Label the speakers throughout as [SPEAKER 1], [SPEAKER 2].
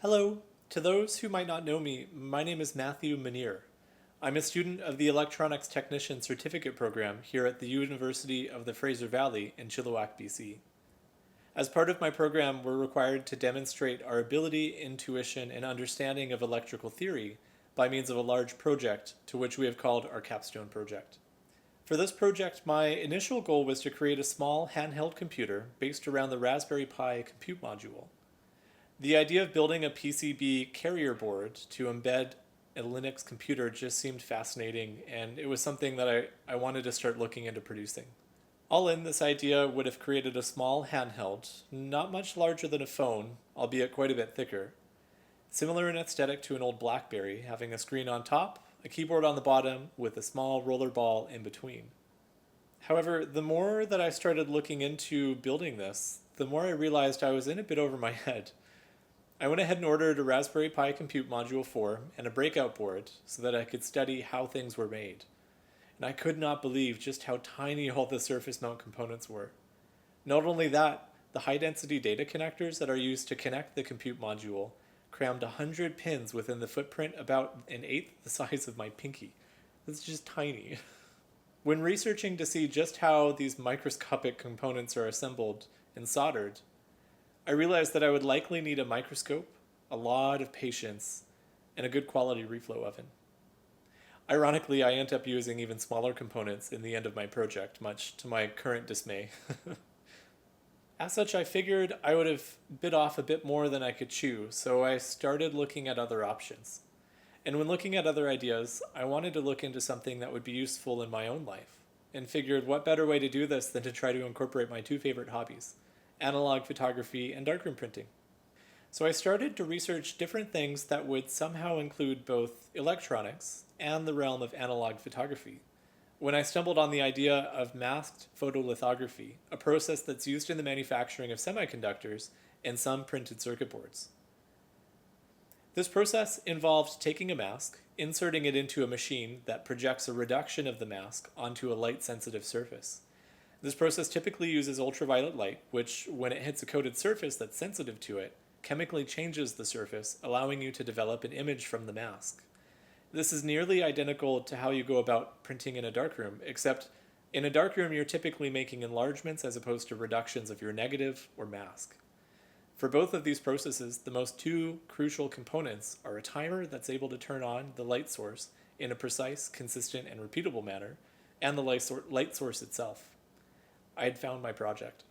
[SPEAKER 1] Hello. To those who might not know me, my name is Matthew Manire. I'm a student of the Electronics Technician Certificate Program here at the University of the Frasier Valley in Chilliwack BC. As part of my program, we're required to demonstrate our ability, intuition, and understanding of electrical theory by means of a large project to which we have called our Capstone Project. For this project, my initial goal was to create a small handheld computer based around the Raspberry Pi compute module. The idea of building a PCB carrier board to embed a Linux computer just seemed fascinating, and it was something that I wanted to start looking into producing. All in, this idea would have created a small handheld, not much larger than a phone, albeit quite a bit thicker, similar in aesthetic to an old BlackBerry, having a screen on top, a keyboard on the bottom, with a small roller ball in between. However, the more that I started looking into building this, the more I realized I was in a bit over my head. I went ahead and ordered a Raspberry Pi Compute Module 4 and a breakout board so that I could study how things were made. And I could not believe just how tiny all the surface mount components were. Not only that, the high density data connectors that are used to connect the compute module crammed 100 pins within the footprint about an eighth the size of my pinky. That's just tiny. When researching to see just how these microscopic components are assembled and soldered, I realized that I would likely need a microscope, a lot of patience, and a good quality reflow oven. Ironically, I ended up using even smaller components in the end of my project, much to my current dismay. As such, I figured I would have bit off a bit more than I could chew, so I started looking at other options. And when looking at other ideas, I wanted to look into something that would be useful in my own life, and figured what better way to do this than to try to incorporate my two favorite hobbies: analog photography and darkroom printing. So I started to research different things that would somehow include both electronics and the realm of analog photography, when I stumbled on the idea of masked photolithography, a process that's used in the manufacturing of semiconductors and some printed circuit boards. This process involved taking a mask, inserting it into a machine that projects a reduction of the mask onto a light-sensitive surface. This process typically uses ultraviolet light, which, when it hits a coated surface that's sensitive to it, chemically changes the surface, allowing you to develop an image from the mask. This is nearly identical to how you go about printing in a darkroom, except in a darkroom you're typically making enlargements as opposed to reductions of your negative or mask. For both of these processes, the most two crucial components are a timer that's able to turn on the light source in a precise, consistent, and repeatable manner, and the light source itself. I had found my project.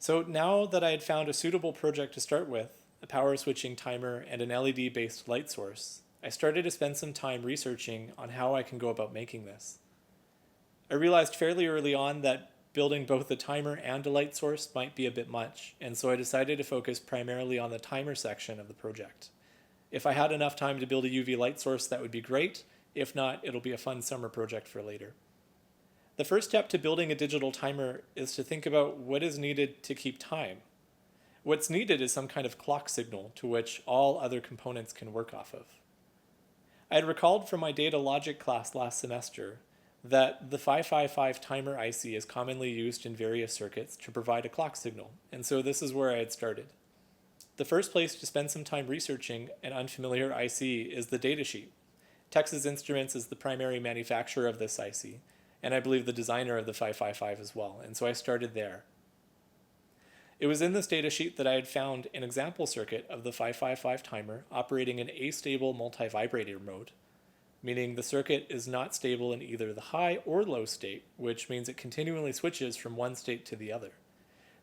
[SPEAKER 1] So now that I had found a suitable project to start with, a power switching timer and an LED-based light source, I started to spend some time researching on how I can go about making this. I realized fairly early on that building both a timer and a light source might be a bit much, and so I decided to focus primarily on the timer section of the project. If I had enough time to build a UV light source, that would be great. If not, it'll be a fun summer project for later. The first step to building a digital timer is to think about what is needed to keep time. What's needed is some kind of clock signal to which all other components can work off of. I had recalled from my data logic class last semester that the 555 timer IC is commonly used in various circuits to provide a clock signal, and so this is where I had started. The first place to spend some time researching an unfamiliar IC is the datasheet. Texas Instruments is the primary manufacturer of this IC, and I believe the designer of the 555 as well, and so I started there. It was in this datasheet that I had found an example circuit of the 555 timer operating in astable multivibrator mode, meaning the circuit is not stable in either the high or low state, which means it continually switches from one state to the other.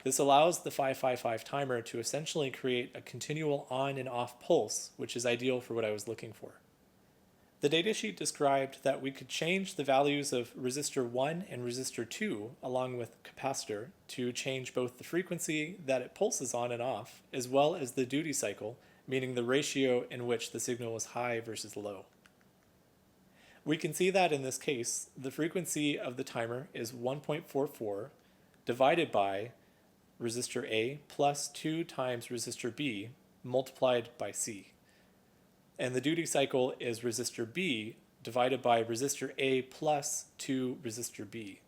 [SPEAKER 1] This allows the 555 timer to essentially create a continual on and off pulse, which is ideal for what I was looking for. The datasheet described that we could change the values of resistor 1 and resistor 2 along with capacitor to change both the frequency that it pulses on and off, as well as the duty cycle, meaning the ratio in which the signal is high versus low. We can see that in this case, the frequency of the timer is 1.44 divided by resistor A plus 2 times resistor B multiplied by C. And the duty cycle is resistor B divided by resistor A plus 2 resistor B.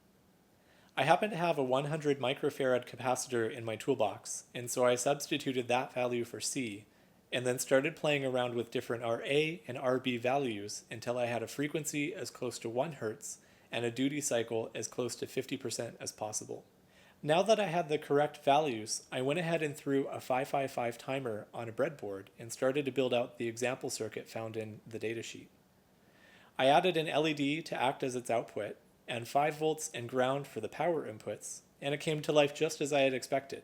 [SPEAKER 1] I happen to have a 100 microfarad capacitor in my toolbox, and so I substituted that value for C and then started playing around with different RA and RB values until I had a frequency as close to 1 Hz and a duty cycle as close to 50% as possible. Now that I had the correct values, I went ahead and threw a 555 timer on a breadboard and started to build out the example circuit found in the datasheet. I added an LED to act as its output, and 5 volts and ground for the power inputs, and it came to life just as I had expected.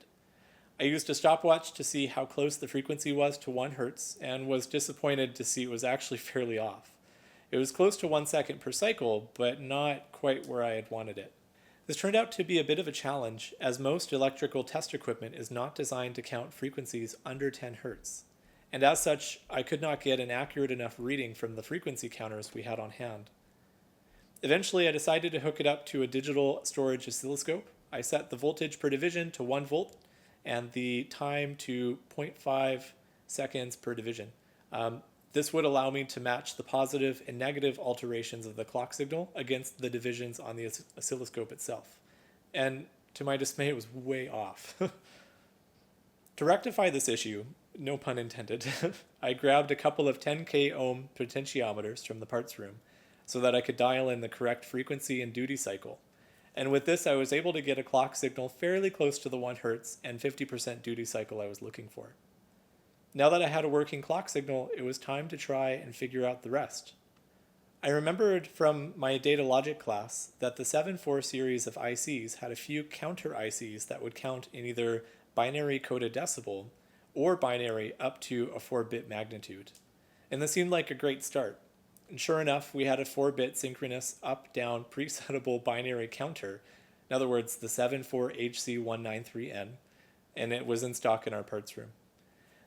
[SPEAKER 1] I used a stopwatch to see how close the frequency was to 1 Hz and was disappointed to see it was actually fairly off. It was close to 1 second per cycle, but not quite where I had wanted it. This turned out to be a bit of a challenge, as most electrical test equipment is not designed to count frequencies under 10 Hz. And as such, I could not get an accurate enough reading from the frequency counters we had on hand. Eventually, I decided to hook it up to a digital storage oscilloscope. I set the voltage per division to 1 volt and the time to 0.5 seconds per division. This would allow me to match the positive and negative alterations of the clock signal against the divisions on the oscilloscope itself. And to my dismay, it was way off. To rectify this issue, no pun intended, I grabbed a couple of 10K ohm potentiometers from the parts room so that I could dial in the correct frequency and duty cycle. And with this, I was able to get a clock signal fairly close to the 1 Hz and 50% duty cycle I was looking for. Now that I had a working clock signal, it was time to try and figure out the rest. I remembered from my data logic class that the 7-4 series of ICs had a few counter ICs that would count in either binary coded decibel or binary up to a 4-bit magnitude. And this seemed like a great start. And sure enough, we had a 4-bit synchronous up-down presettable binary counter, in other words, the 74HC193N, and it was in stock in our parts room.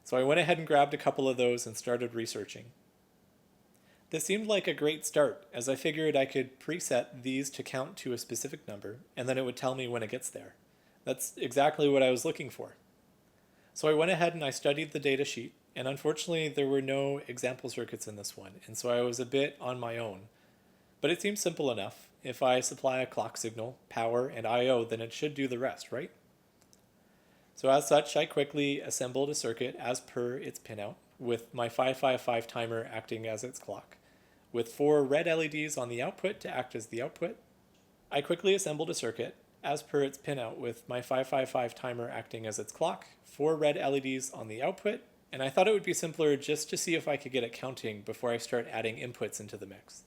[SPEAKER 1] So I went ahead and grabbed a couple of those and started researching. This seemed like a great start, as I figured I could preset these to count to a specific number, and then it would tell me when it gets there. That's exactly what I was looking for. So I went ahead and I studied the data sheet, and unfortunately there were no example circuits in this one, and so I was a bit on my own. But it seems simple enough. If I supply a clock signal, power, and I/O, then it should do the rest, right? So as such, I quickly assembled a circuit as per its pinout, with my 555 timer acting as its clock, with 4 red LEDs on the output to act as the output. I quickly assembled a circuit as per its pinout with my 555 timer acting as its clock, 4 red LEDs on the output, and I thought it would be simpler just to see if I could get it counting before I start adding inputs into the mix.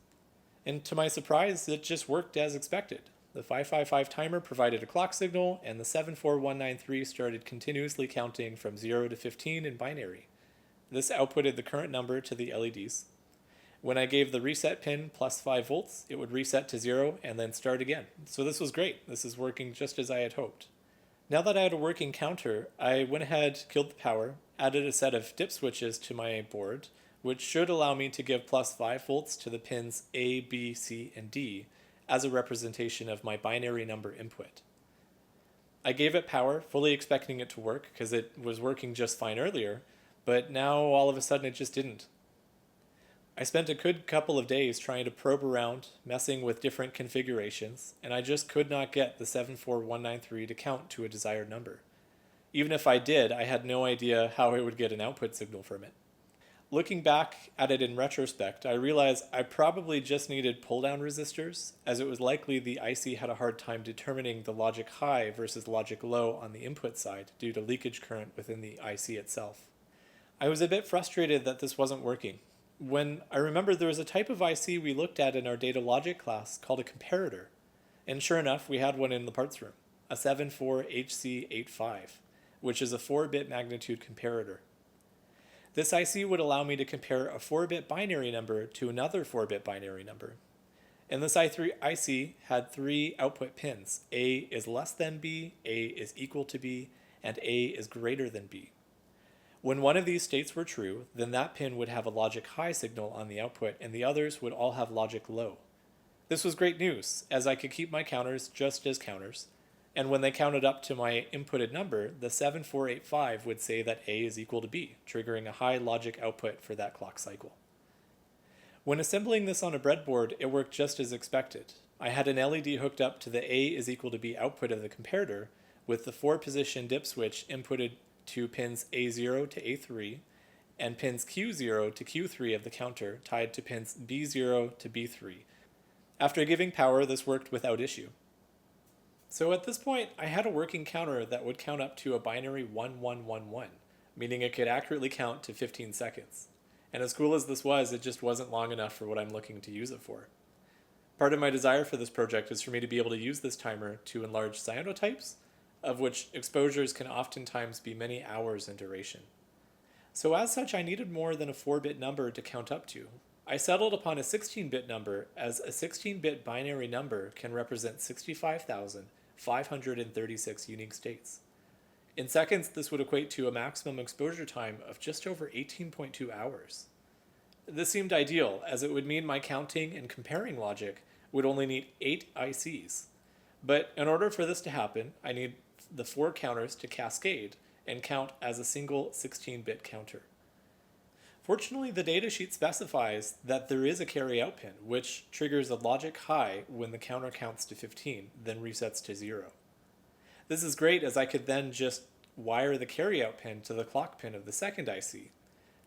[SPEAKER 1] And to my surprise, it just worked as expected. The 555 timer provided a clock signal, and the 74193 started continuously counting from 0 to 15 in binary. This outputted the current number to the LEDs. When I gave the reset pin plus 5 volts, it would reset to 0 and then start again. So this was great. This is working just as I had hoped. Now that I had a working counter, I went ahead, killed the power, added a set of dip switches to my board, which should allow me to give plus 5 volts to the pins A, B, C, and D as a representation of my binary number input. I gave it power, fully expecting it to work because it was working just fine earlier, but now all of a sudden it just didn't. I spent a good couple of days trying to probe around, messing with different configurations, and I just could not get the 74193 to count to a desired number. Even if I did, I had no idea how I would get an output signal from it. Looking back at it in retrospect, I realized I probably just needed pull-down resistors, as it was likely the IC had a hard time determining the logic high versus logic low on the input side due to leakage current within the IC itself. I was a bit frustrated that this wasn't working, when I remembered there was a type of IC we looked at in our data logic class called a comparator, and sure enough, we had one in the parts room, a 74HC85, which is a 4-bit magnitude comparator. This IC would allow me to compare a 4-bit binary number to another 4-bit binary number. And this IC had 3 output pins. A is less than B, A is equal to B, and A is greater than B. When one of these states were true, then that pin would have a logic high signal on the output, and the others would all have logic low. This was great news, as I could keep my counters just as counters, and when they counted up to my inputted number, the 7485 would say that A is equal to B, triggering a high logic output for that clock cycle. When assembling this on a breadboard, it worked just as expected. I had an LED hooked up to the A is equal to B output of the comparator, with the 4-position dip switch inputted to pins A0 to A3, and pins Q0 to Q3 of the counter tied to pins B0 to B3. After giving power, this worked without issue. So at this point, I had a working counter that would count up to a binary 1111, meaning it could accurately count to 15 seconds. And as cool as this was, it just wasn't long enough for what I'm looking to use it for. Part of my desire for this project is for me to be able to use this timer to enlarge cyanotypes, of which exposures can oftentimes be many hours in duration. So as such, I needed more than a 4-bit number to count up to. I settled upon a 16-bit number, as a 16-bit binary number can represent 65,536 unique states. In seconds, this would equate to a maximum exposure time of just over 18.2 hours. This seemed ideal, as it would mean my counting and comparing logic would only need 8 ICs. But in order for this to happen, I need the 4 counters to cascade and count as a single 16-bit counter. Fortunately, the datasheet specifies that there is a carry-out pin, which triggers a logic high when the counter counts to 15, then resets to 0. This is great, as I could then just wire the carry-out pin to the clock pin of the second IC.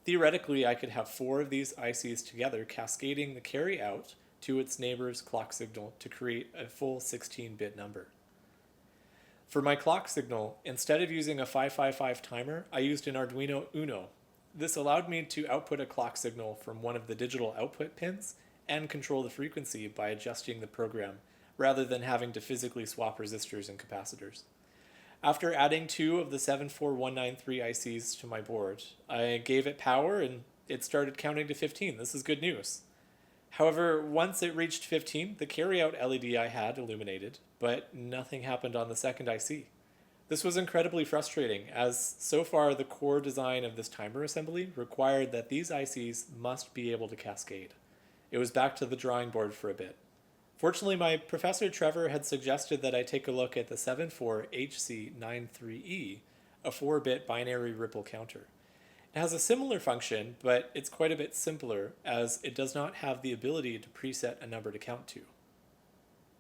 [SPEAKER 1] Theoretically, I could have 4 of these ICs together cascading the carry-out to its neighbor's clock signal to create a full 16-bit number. For my clock signal, instead of using a 555 timer, I used an Arduino Uno. This allowed me to output a clock signal from one of the digital output pins and control the frequency by adjusting the program, rather than having to physically swap resistors and capacitors. After adding 2 of the 74193 ICs to my board, I gave it power and it started counting to 15. This is good news. However, once it reached 15, the carryout LED I had illuminated, but nothing happened on the second IC. This was incredibly frustrating, as so far the core design of this timer assembly required that these ICs must be able to cascade. It was back to the drawing board for a bit. Fortunately, my professor Trevor had suggested that I take a look at the 74HC93E, a 4-bit binary ripple counter. It has a similar function, but it's quite a bit simpler, as it does not have the ability to preset a number to count to.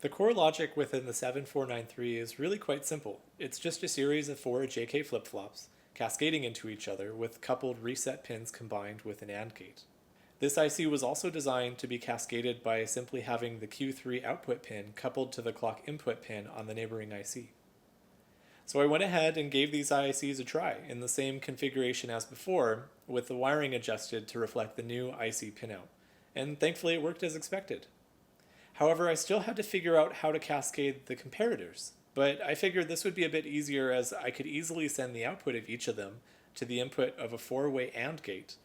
[SPEAKER 1] The core logic within the 7493 is really quite simple. It's just a series of 4 JK flip-flops, cascading into each other with coupled reset pins combined with an AND gate. This IC was also designed to be cascaded by simply having the Q3 output pin coupled to the clock input pin on the neighboring IC. So I went ahead and gave these ICs a try in the same configuration as before, with the wiring adjusted to reflect the new IC pinout, and thankfully it worked as expected. However, I still had to figure out how to cascade the comparators, but I figured this would be a bit easier, as I could easily send the output of each of them to the input of a 4-way AND gate.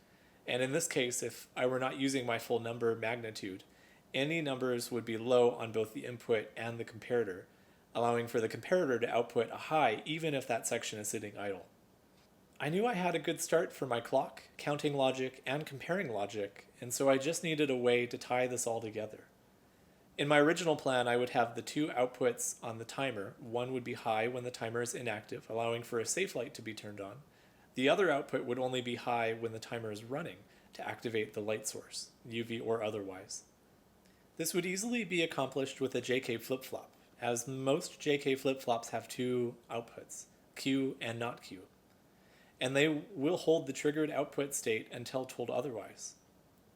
[SPEAKER 1] And in this case, if I were not using my full number magnitude, any numbers would be low on both the input and the comparator, allowing for the comparator to output a high even if that section is sitting idle. I knew I had a good start for my clock, counting logic, and comparing logic, and so I just needed a way to tie this all together. In my original plan, I would have the 2 outputs on the timer. One would be high when the timer is inactive, allowing for a safe light to be turned on. The other output would only be high when the timer is running to activate the light source, UV or otherwise. This would easily be accomplished with a JK flip-flop, as most JK flip-flops have 2 outputs, Q and not Q, and they will hold the triggered output state until told otherwise.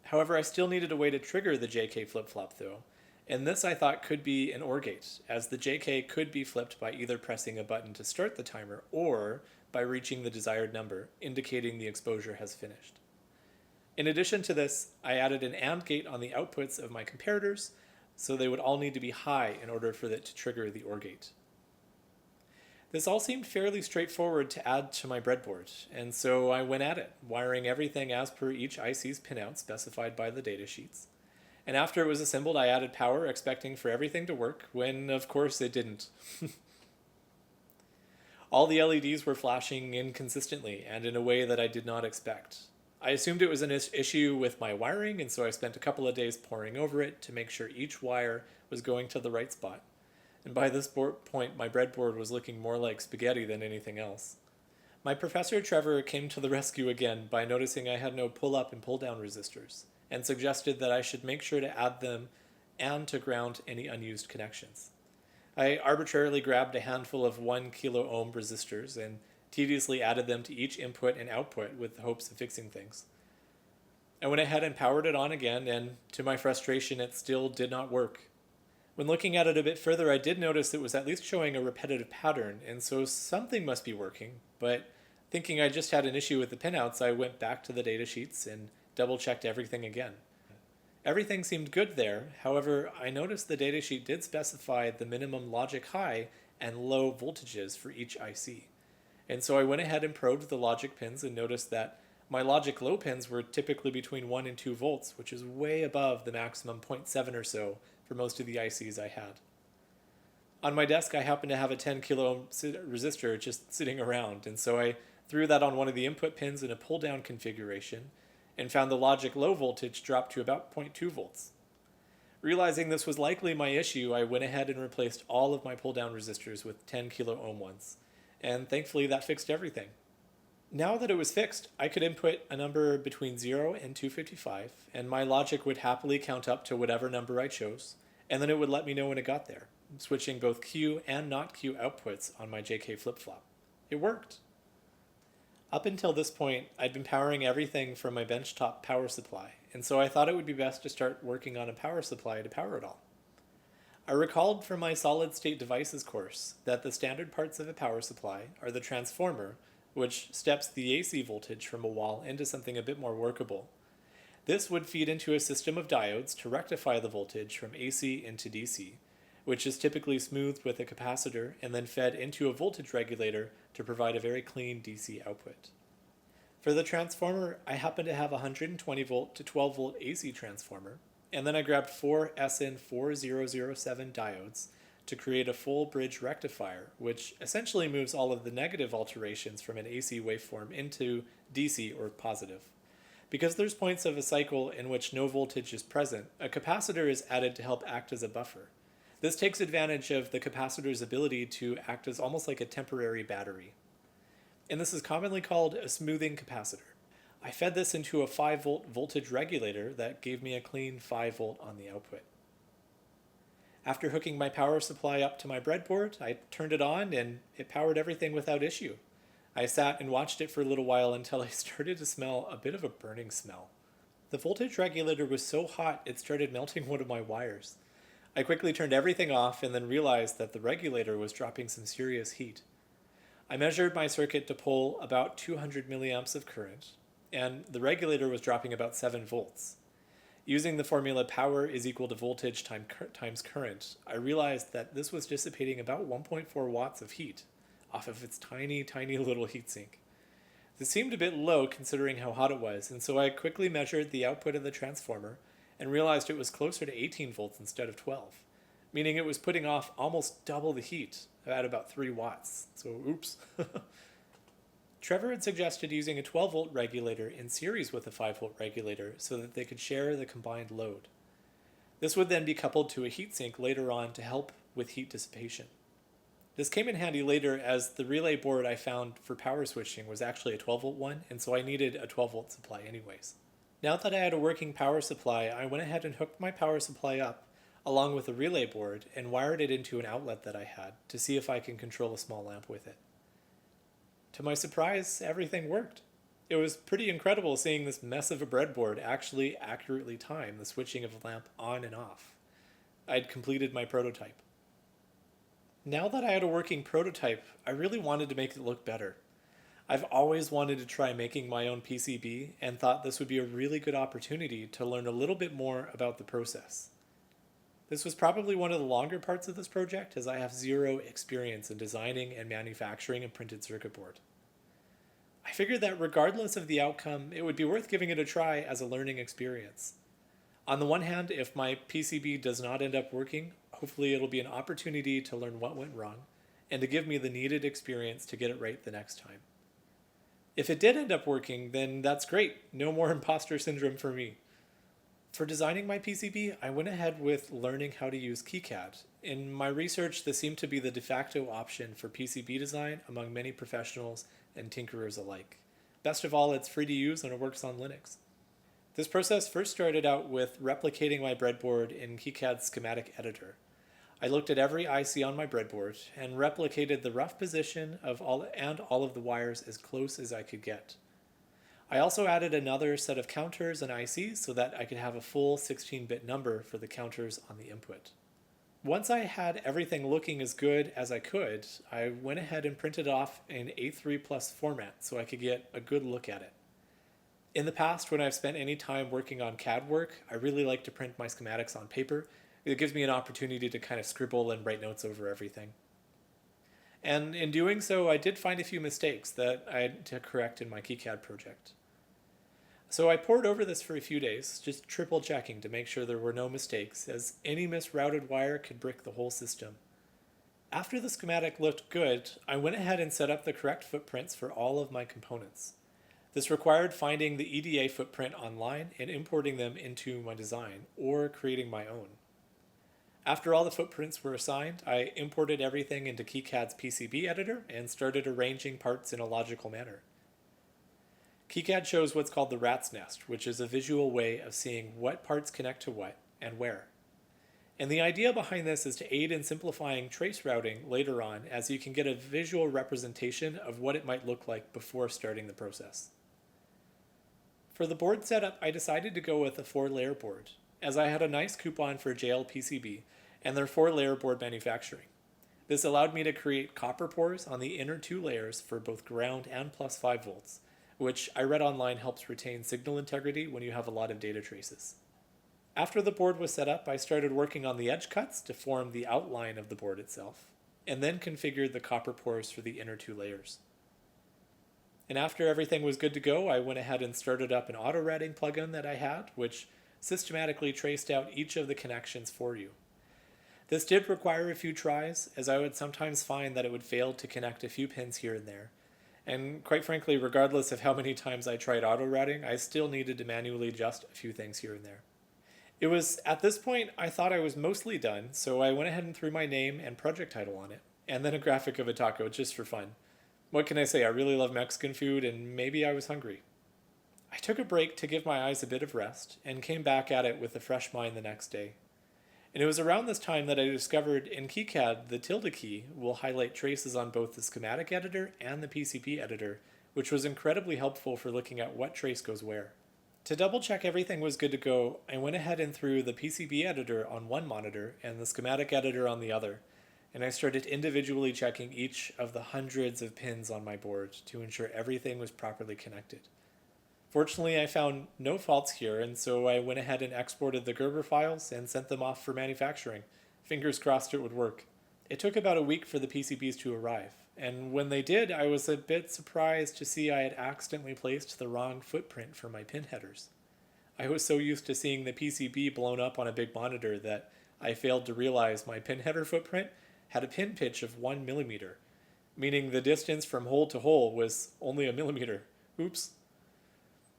[SPEAKER 1] However, I still needed a way to trigger the JK flip-flop though, and this I thought could be an OR gate, as the JK could be flipped by either pressing a button to start the timer or by reaching the desired number, indicating the exposure has finished. In addition to this, I added an AND gate on the outputs of my comparators, so they would all need to be high in order for it to trigger the OR gate. This all seemed fairly straightforward to add to my breadboard, and so I went at it, wiring everything as per each IC's pinout specified by the datasheets. And after it was assembled, I added power, expecting for everything to work, when of course it didn't. All the LEDs were flashing inconsistently and in a way that I did not expect. I assumed it was an issue with my wiring, and so I spent a couple of days poring over it to make sure each wire was going to the right spot. And by this point, my breadboard was looking more like spaghetti than anything else. My professor Trevor came to the rescue again by noticing I had no pull-up and pull-down resistors, and suggested that I should make sure to add them and to ground any unused connections. I arbitrarily grabbed a handful of 1 kilo ohm resistors and tediously added them to each input and output with the hopes of fixing things. I went ahead and powered it on again, and to my frustration, it still did not work. When looking at it a bit further, I did notice it was at least showing a repetitive pattern, and so something must be working, but thinking I just had an issue with the pinouts, I went back to the datasheets and double-checked everything again. Everything seemed good there, however, I noticed the datasheet did specify the minimum logic high and low voltages for each IC. And so I went ahead and probed the logic pins and noticed that my logic low pins were typically between 1 and 2 volts, which is way above the maximum 0.7 or so for most of the ICs I had. On my desk, I happened to have a 10 kilo ohm resistor just sitting around, and so I threw that on one of the input pins in a pull-down configuration and found the logic low voltage dropped to about 0.2 volts. Realizing this was likely my issue, I went ahead and replaced all of my pull-down resistors with 10 kilo ohm ones, and thankfully that fixed everything. Now that it was fixed, I could input a number between 0 and 255, and my logic would happily count up to whatever number I chose, and then it would let me know when it got there, switching both Q and not Q outputs on my JK flip-flop. It worked. Up until this point, I'd been powering everything from my benchtop power supply, and so I thought it would be best to start working on a power supply to power it all. I recalled from my solid-state devices course that the standard parts of a power supply are the transformer, which steps the AC voltage from a wall into something a bit more workable. This would feed into a system of diodes to rectify the voltage from AC into DC, which is typically smoothed with a capacitor and then fed into a voltage regulator to provide a very clean DC output. For the transformer, I happen to have a 120 volt to 12 volt AC transformer, and then I grabbed 4 SN4007 diodes to create a full bridge rectifier, which essentially moves all of the negative alterations from an AC waveform into DC or positive. Because there's points of a cycle in which no voltage is present, a capacitor is added to help act as a buffer. This takes advantage of the capacitor's ability to act as almost like a temporary battery. And this is commonly called a smoothing capacitor. I fed this into a 5 volt voltage regulator that gave me a clean 5 volt on the output. After hooking my power supply up to my breadboard, I turned it on and it powered everything without issue. I sat and watched it for a little while until I started to smell a bit of a burning smell. The voltage regulator was so hot it started melting one of my wires. I quickly turned everything off and then realized that the regulator was dropping some serious heat. I measured my circuit to pull about 200 milliamps of current, and the regulator was dropping about 7 volts. Using the formula power is equal to voltage times current, I realized that this was dissipating about 1.4 watts of heat off of its tiny, tiny little heatsink. This seemed a bit low considering how hot it was, and so I quickly measured the output of the transformer and realized it was closer to 18 volts instead of 12, meaning it was putting off almost double the heat at about 3 watts. So oops. Trevor had suggested using a 12 volt regulator in series with a 5 volt regulator so that they could share the combined load. This would then be coupled to a heatsink later on to help with heat dissipation. This came in handy later as the relay board I found for power switching was actually a 12 volt one, and so I needed a 12 volt supply anyways. Now that I had a working power supply, I went ahead and hooked my power supply up along with a relay board and wired it into an outlet that I had to see if I can control a small lamp with it. To my surprise, everything worked. It was pretty incredible seeing this mess of a breadboard actually accurately time the switching of a lamp on and off. I'd completed my prototype. Now that I had a working prototype, I really wanted to make it look better. I've always wanted to try making my own PCB and thought this would be a really good opportunity to learn a little bit more about the process. This was probably one of the longer parts of this project, as I have zero experience in designing and manufacturing a printed circuit board. I figured that regardless of the outcome, it would be worth giving it a try as a learning experience. On the one hand, if my PCB does not end up working, hopefully it'll be an opportunity to learn what went wrong and to give me the needed experience to get it right the next time. If it did end up working, then that's great. No more imposter syndrome for me. For designing my PCB, I went ahead with learning how to use KiCad. In my research, this seemed to be the de facto option for PCB design among many professionals and tinkerers alike. Best of all, it's free to use and it works on Linux. This process first started out with replicating my breadboard in KiCad's schematic editor. I looked at every IC on my breadboard and replicated the rough position of all of the wires as close as I could get. I also added another set of counters and ICs so that I could have a full 16-bit number for the counters on the input. Once I had everything looking as good as I could, I went ahead and printed off in A3 Plus format so I could get a good look at it. In the past, when I've spent any time working on CAD work, I really like to print my schematics on paper. It gives me an opportunity to kind of scribble and write notes over everything. And in doing so, I did find a few mistakes that I had to correct in my KiCad project. So I pored over this for a few days, just triple checking to make sure there were no mistakes, as any misrouted wire could brick the whole system. After the schematic looked good, I went ahead and set up the correct footprints for all of my components. This required finding the EDA footprint online and importing them into my design, or creating my own. After all the footprints were assigned, I imported everything into KiCad's PCB editor and started arranging parts in a logical manner. KiCad shows what's called the rat's nest, which is a visual way of seeing what parts connect to what and where. And the idea behind this is to aid in simplifying trace routing later on, as you can get a visual representation of what it might look like before starting the process. For the board setup, I decided to go with a 4-layer board, as I had a nice coupon for JLPCB and their 4-layer board manufacturing. This allowed me to create copper pores on the inner 2 layers for both ground and plus 5 volts, which I read online helps retain signal integrity when you have a lot of data traces. After the board was set up, I started working on the edge cuts to form the outline of the board itself, and then configured the copper pores for the inner 2 layers. And after everything was good to go, I went ahead and started up an auto-routing plugin that I had, which systematically traced out each of the connections for you. This did require a few tries, as I would sometimes find that it would fail to connect a few pins here and there. And quite frankly, regardless of how many times I tried auto-routing, I still needed to manually adjust a few things here and there. It was at this point I thought I was mostly done, so I went ahead and threw my name and project title on it, and then a graphic of a taco just for fun. What can I say, I really love Mexican food, and maybe I was hungry. I took a break to give my eyes a bit of rest, and came back at it with a fresh mind the next day. And it was around this time that I discovered in KiCad the tilde key will highlight traces on both the schematic editor and the PCB editor, which was incredibly helpful for looking at what trace goes where. To double check everything was good to go, I went ahead and threw the PCB editor on one monitor and the schematic editor on the other, and I started individually checking each of the hundreds of pins on my board to ensure everything was properly connected. Fortunately, I found no faults here, and so I went ahead and exported the Gerber files and sent them off for manufacturing. Fingers crossed it would work. It took about a week for the PCBs to arrive, and when they did, I was a bit surprised to see I had accidentally placed the wrong footprint for my pin headers. I was so used to seeing the PCB blown up on a big monitor that I failed to realize my pin header footprint had a pin pitch of 1 millimeter, meaning the distance from hole to hole was only a millimeter. Oops.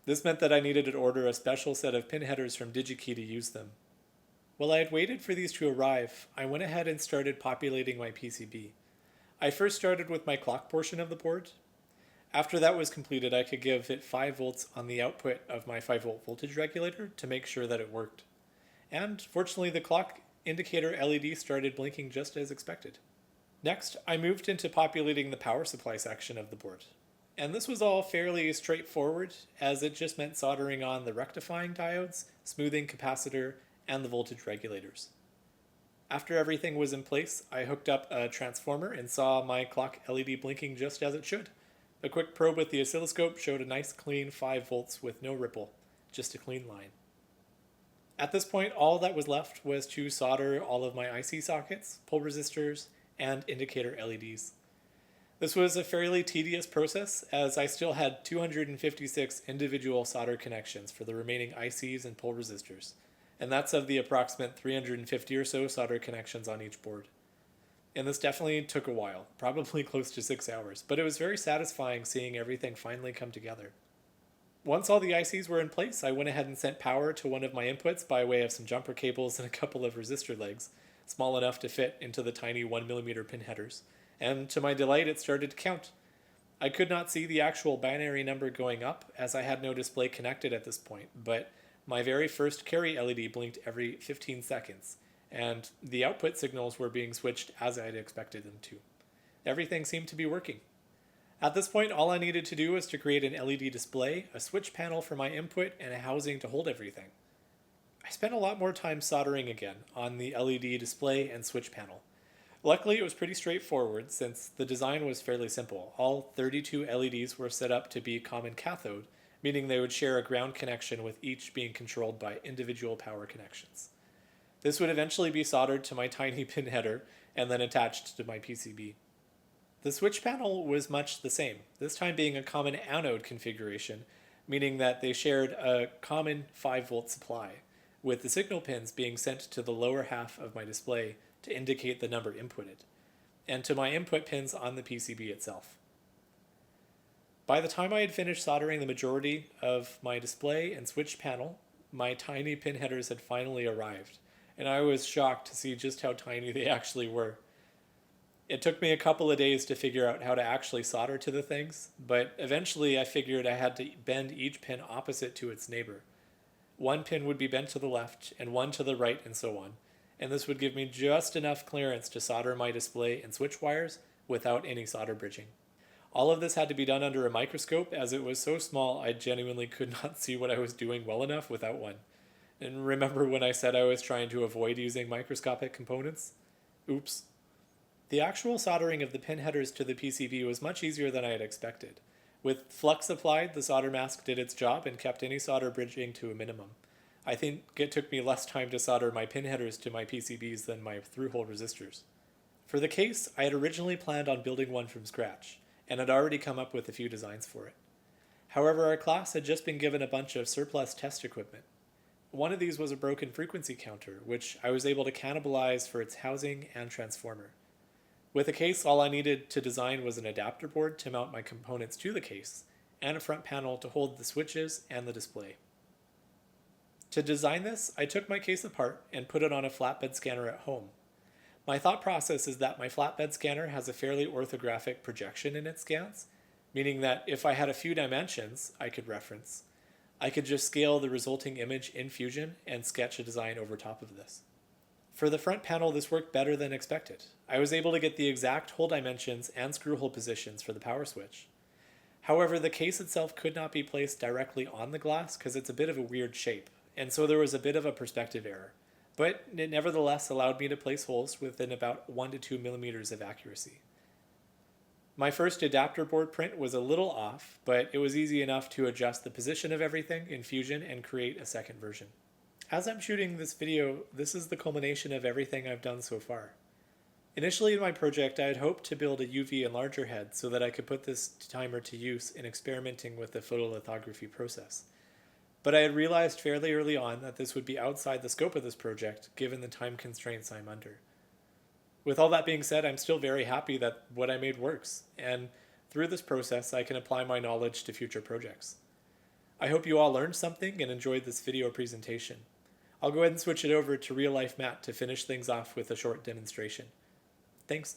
[SPEAKER 1] This meant that I needed to order a special set of pin headers from DigiKey to use them. While I had waited for these to arrive, I went ahead and started populating my PCB. I first started with my clock portion of the board. After that was completed, I could give it 5 volts on the output of my 5-volt voltage regulator to make sure that it worked. And fortunately, the clock indicator LED started blinking just as expected. Next, I moved into populating the power supply section of the board. And this was all fairly straightforward, as it just meant soldering on the rectifying diodes, smoothing capacitor, and the voltage regulators. After everything was in place, I hooked up a transformer and saw my clock LED blinking just as it should. A quick probe with the oscilloscope showed a nice clean 5 volts with no ripple, just a clean line. At this point, all that was left was to solder all of my IC sockets, pull resistors, and indicator LEDs. This was a fairly tedious process, as I still had 256 individual solder connections for the remaining ICs and pull resistors, and that's of the approximate 350 or so solder connections on each board. And this definitely took a while, probably close to 6 hours, but it was very satisfying seeing everything finally come together. Once all the ICs were in place, I went ahead and sent power to one of my inputs by way of some jumper cables and a couple of resistor legs, small enough to fit into the tiny 1mm pin headers. And to my delight, it started to count. I could not see the actual binary number going up, as I had no display connected at this point, but my very first carry LED blinked every 15 seconds, and the output signals were being switched as I had expected them to. Everything seemed to be working. At this point, all I needed to do was to create an LED display, a switch panel for my input, and a housing to hold everything. I spent a lot more time soldering again on the LED display and switch panel. Luckily, it was pretty straightforward since the design was fairly simple. All 32 LEDs were set up to be common cathode, meaning they would share a ground connection with each being controlled by individual power connections. This would eventually be soldered to my tiny pin header and then attached to my PCB. The switch panel was much the same, this time being a common anode configuration, meaning that they shared a common 5-volt supply, with the signal pins being sent to the lower half of my display to indicate the number inputted, and to my input pins on the PCB itself. By the time I had finished soldering the majority of my display and switch panel, my tiny pin headers had finally arrived, and I was shocked to see just how tiny they actually were. It took me a couple of days to figure out how to actually solder to the things, but eventually I figured I had to bend each pin opposite to its neighbor. One pin would be bent to the left, and one to the right, and so on, and this would give me just enough clearance to solder my display and switch wires without any solder bridging. All of this had to be done under a microscope, as it was so small I genuinely could not see what I was doing well enough without one. And remember when I said I was trying to avoid using microscopic components? Oops. The actual soldering of the pin headers to the PCB was much easier than I had expected. With flux applied, the solder mask did its job and kept any solder bridging to a minimum. I think it took me less time to solder my pin headers to my PCBs than my through-hole resistors. For the case, I had originally planned on building one from scratch, and had already come up with a few designs for it. However, our class had just been given a bunch of surplus test equipment. One of these was a broken frequency counter, which I was able to cannibalize for its housing and transformer. With the case, all I needed to design was an adapter board to mount my components to the case, and a front panel to hold the switches and the display. To design this, I took my case apart and put it on a flatbed scanner at home. My thought process is that my flatbed scanner has a fairly orthographic projection in its scans, meaning that if I had a few dimensions I could reference, I could just scale the resulting image in Fusion and sketch a design over top of this. For the front panel, this worked better than expected. I was able to get the exact hole dimensions and screw hole positions for the power switch. However, the case itself could not be placed directly on the glass because it's a bit of a weird shape, and so there was a bit of a perspective error. But it nevertheless allowed me to place holes within about 1 to 2 millimeters of accuracy. My first adapter board print was a little off, but it was easy enough to adjust the position of everything in Fusion and create a second version. As I'm shooting this video, this is the culmination of everything I've done so far. Initially in my project, I had hoped to build a UV enlarger head so that I could put this timer to use in experimenting with the photolithography process. But I had realized fairly early on that this would be outside the scope of this project, given the time constraints I'm under. With all that being said, I'm still very happy that what I made works, and through this process I can apply my knowledge to future projects. I hope you all learned something and enjoyed this video presentation. I'll go ahead and switch it over to real life Matt to finish things off with a short demonstration. Thanks.